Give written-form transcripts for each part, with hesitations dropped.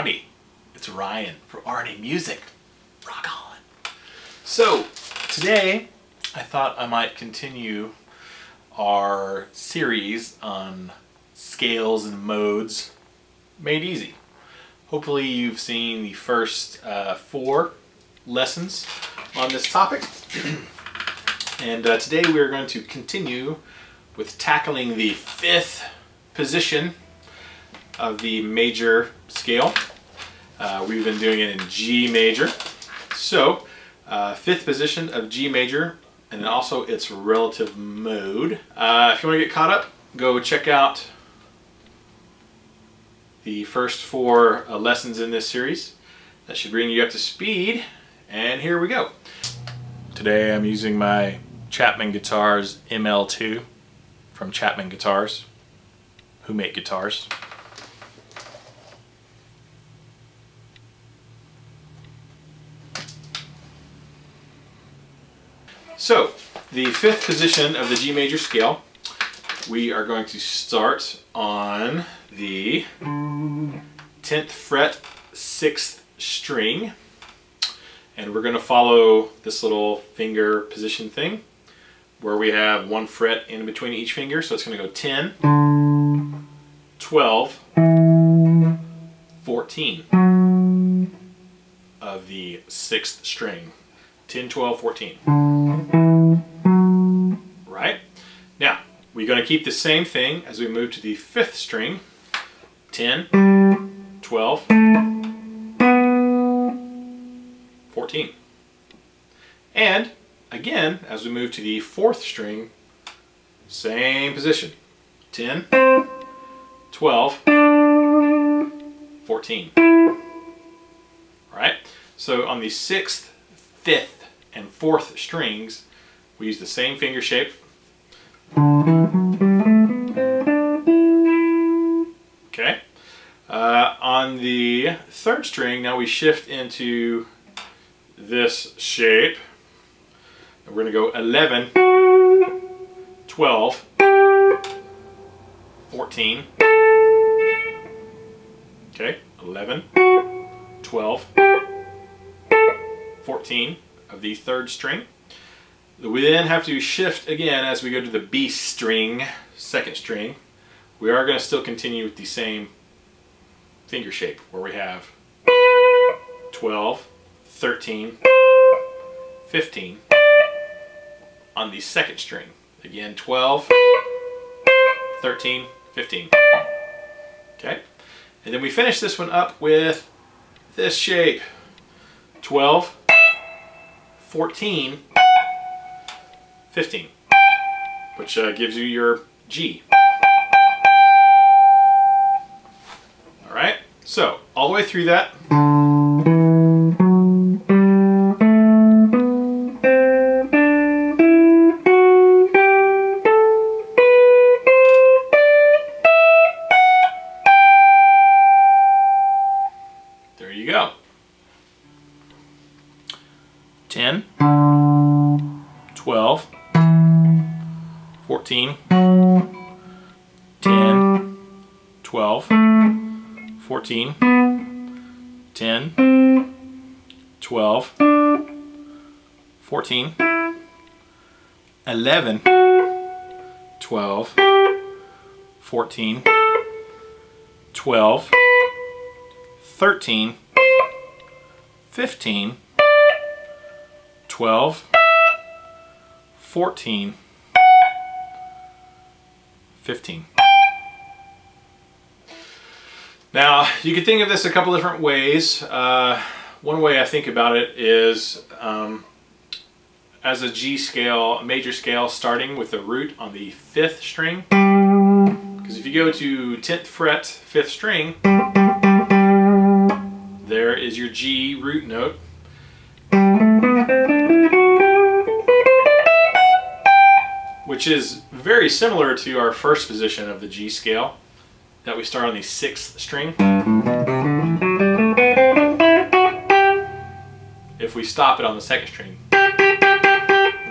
Howdy, it's Ryan from R&A Music. Rock on. So today I thought I might continue our series on scales and modes made easy. Hopefully you've seen the first 4 lessons on this topic. And today we are going to continue with tackling the 5th position of the major scale. We've been doing it in G major. So 5th position of G major, and then also its relative mode. If you want to get caught up, go check out the first 4 lessons in this series. That should bring you up to speed, and here we go. Today I'm using my Chapman Guitars ML-2 from Chapman Guitars, who make guitars. So, the 5th position of the G major scale, we are going to start on the 10th fret, 6th string, and we're going to follow this little finger position thing where we have 1 fret in between each finger, so it's going to go 10, 12, 14 of the 6th string. 10, 12, 14. Right? Now, we're going to keep the same thing as we move to the 5th string. 10, 12, 14. And again, as we move to the 4th string, same position. 10, 12, 14. Alright? So on the 6th, 5th, and 4th strings, we use the same finger shape. Okay. On the 3rd string, now we shift into this shape. And we're going to go 11, 12, 14. Okay, 11, 12, 14 of the 3rd string. We then have to shift again as we go to the B string, 2nd string. We are going to still continue with the same finger shape where we have 12, 13, 15 on the 2nd string. Again, 12, 13, 15. Okay? And then we finish this one up with this shape. 12, 14, 15, which gives you your G. Alright, so all the way through that. There you go. 10, 12, 14, 10, 12, 14, 10, 12, 14, 11, 12, 14, 12, 13, 15, 12, 14, 15. Now, you could think of this a couple different ways. One way I think about it is as a G scale, a major scale, starting with the root on the 5th string. Because if you go to 10th fret, 5th string, there is your G root note. Which is very similar to our first position of the G scale, that we start on the 6th string. If we stop it on the 2nd string,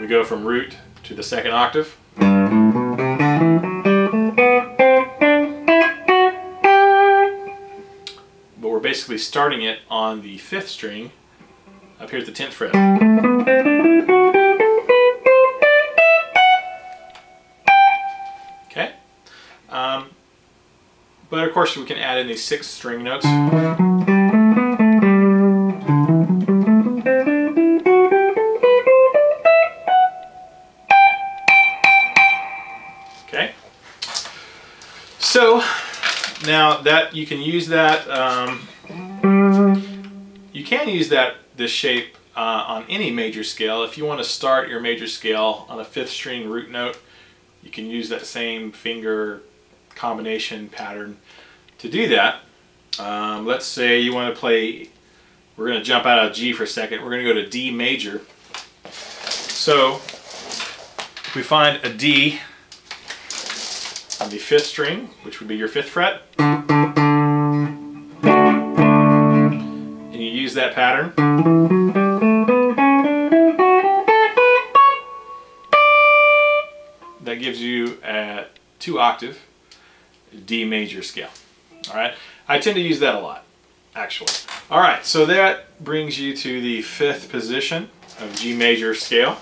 we go from root to the 2nd octave. basically starting it on the 5th string up here at the 10th fret. Okay. But of course we can add in these 6th string notes. Okay. So now that you can use that, you can use this shape on any major scale. If you want to start your major scale on a 5th string root note, you can use that same finger combination pattern to do that. Let's say you want to play, we're going to jump out of G for a second, we're going to go to D major. So if we find a D on the 5th string, which would be your 5th fret, and you use that pattern, that gives you a 2-octave D major scale. Alright, I tend to use that a lot, actually. Alright, so that brings you to the 5th position of G major scale.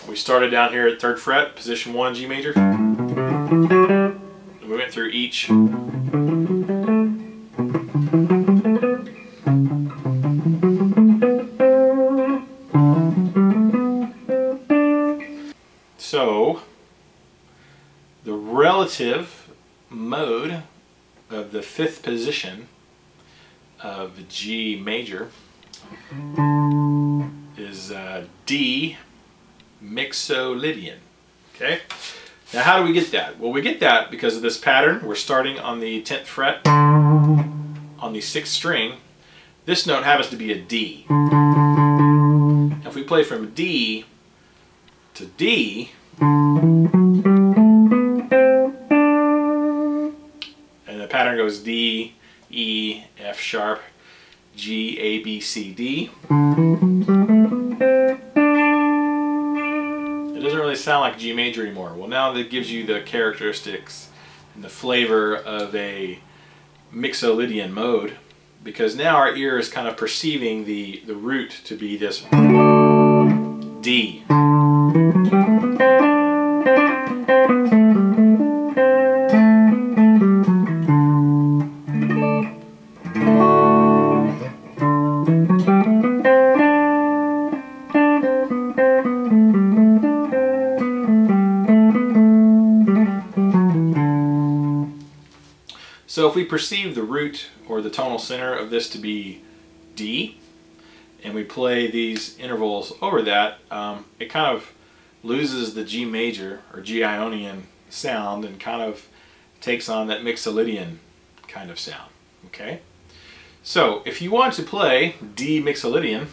We started down here at 3rd fret, position 1 G major. And we went through each. So, the relative mode of the 5th position of G major is D Mixolydian. Okay? Now how do we get that? Well, we get that because of this pattern. We're starting on the 10th fret on the 6th string. This note happens to be a D. If we play from D to D, and the pattern goes D, E, F sharp, G, A, B, C, D. It doesn't really sound like G major anymore. Well, now that gives you the characteristics and the flavor of a Mixolydian mode, because now our ear is kind of perceiving the root to be this D. So if we perceive the root or the tonal center of this to be D, and we play these intervals over that, it kind of loses the G major or G Ionian sound and kind of takes on that Mixolydian kind of sound. Okay? So if you want to play D Mixolydian,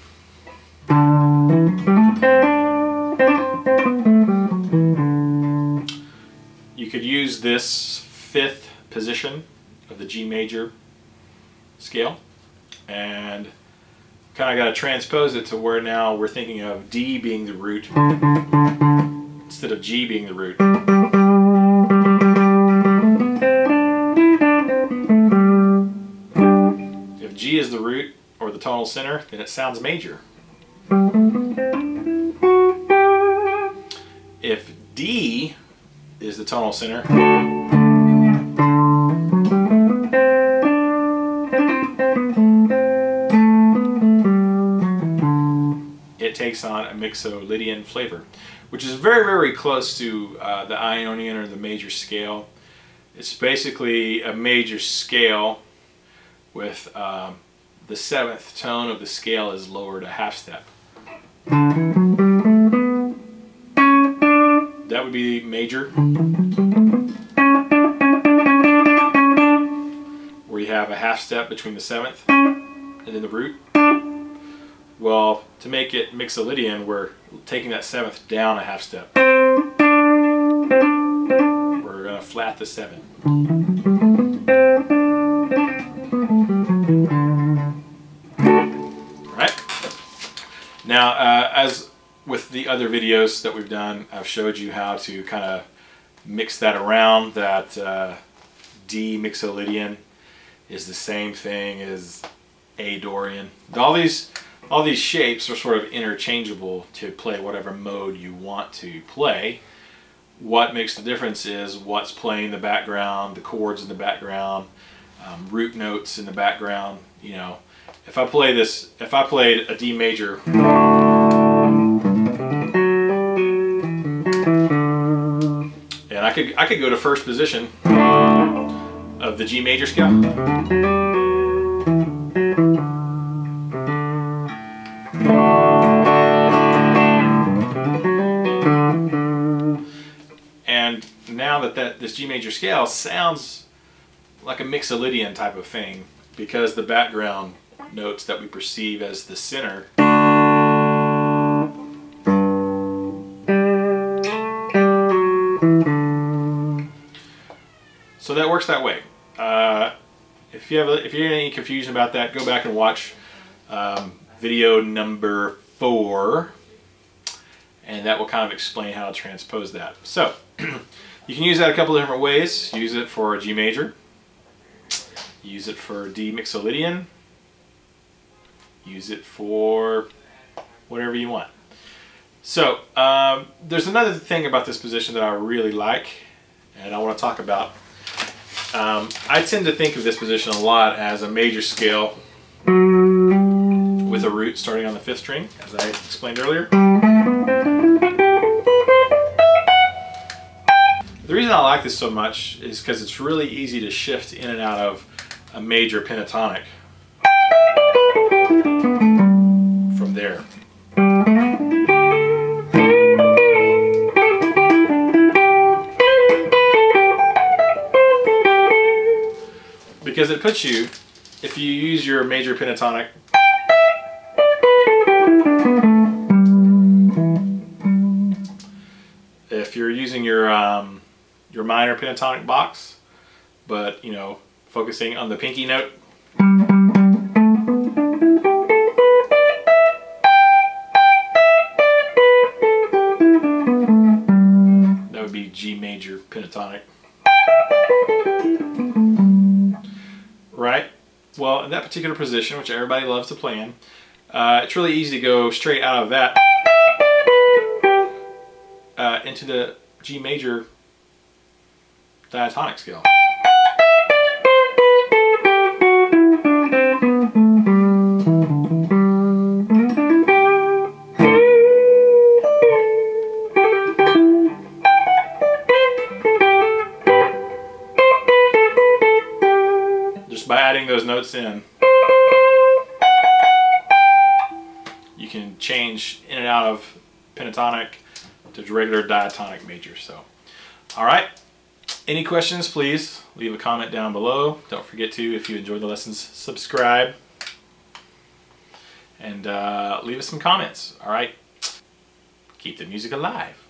you could use this 5th position of the G major scale and kind of got to transpose it to where now we're thinking of D being the root instead of G being the root. If G is the root or the tonal center, then it sounds major. If D is the tonal center, it takes on a Mixolydian flavor, which is very, very close to the Ionian or the major scale. It's basically a major scale with the 7th tone of the scale is lowered a half step. That would be major, where you have a half step between the 7th and then the root. Well, to make it Mixolydian, we're taking that 7th down a half step. We're going to flat the 7. Right? Now, as with the other videos that we've done, I've showed you how to kind of mix that around. That D Mixolydian is the same thing as A Dorian. All these shapes are sort of interchangeable to play whatever mode you want to play. What makes the difference is what's playing in the background, the chords in the background, root notes in the background. You know, if I played a D major, and I could go to first position of the G major scale. And now this G major scale sounds like a Mixolydian type of thing, because the background notes that we perceive as the center so that works that way. If you have any confusion about that, go back and watch video number 4, and that will kind of explain how to transpose that. So you can use that a couple of different ways. Use it for a G major, use it for D Mixolydian, use it for whatever you want. So there's another thing about this position that I really like, and I want to talk about. I tend to think of this position a lot as a major scale with a root starting on the 5th string, as I explained earlier. The reason I like this so much is because it's really easy to shift in and out of a major pentatonic from there. Because it puts you, if you use your major pentatonic if you're using your minor pentatonic box, but you know, focusing on the pinky note, that would be G major pentatonic. Right? Well, in that particular position, which everybody loves to play in, it's really easy to go straight out of that into the G major diatonic scale. Just by adding those notes in, you can change in and out of pentatonic to regular diatonic major. So, all right. Any questions, please leave a comment down below. Don't forget to, if you enjoyed the lessons, subscribe and leave us some comments. All right. Keep the music alive.